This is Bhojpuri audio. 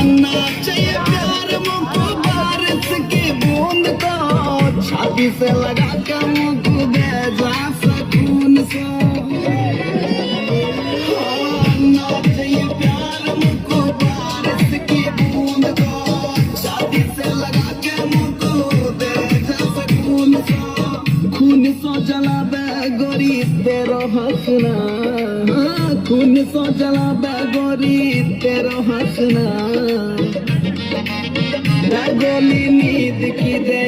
नाचे प्यार मुझको बारिश की बूंद को छाती से लगा के मुझको दे जा सुकून से नाचे प्यार मुझको बारिश की बूंद को छाती से लगा के मुझको दे जा सुकून से खून सो जला बे गोरी तेरो हंसना खून सो जला बे गोरी तेरो हंसना गोली नींद की दे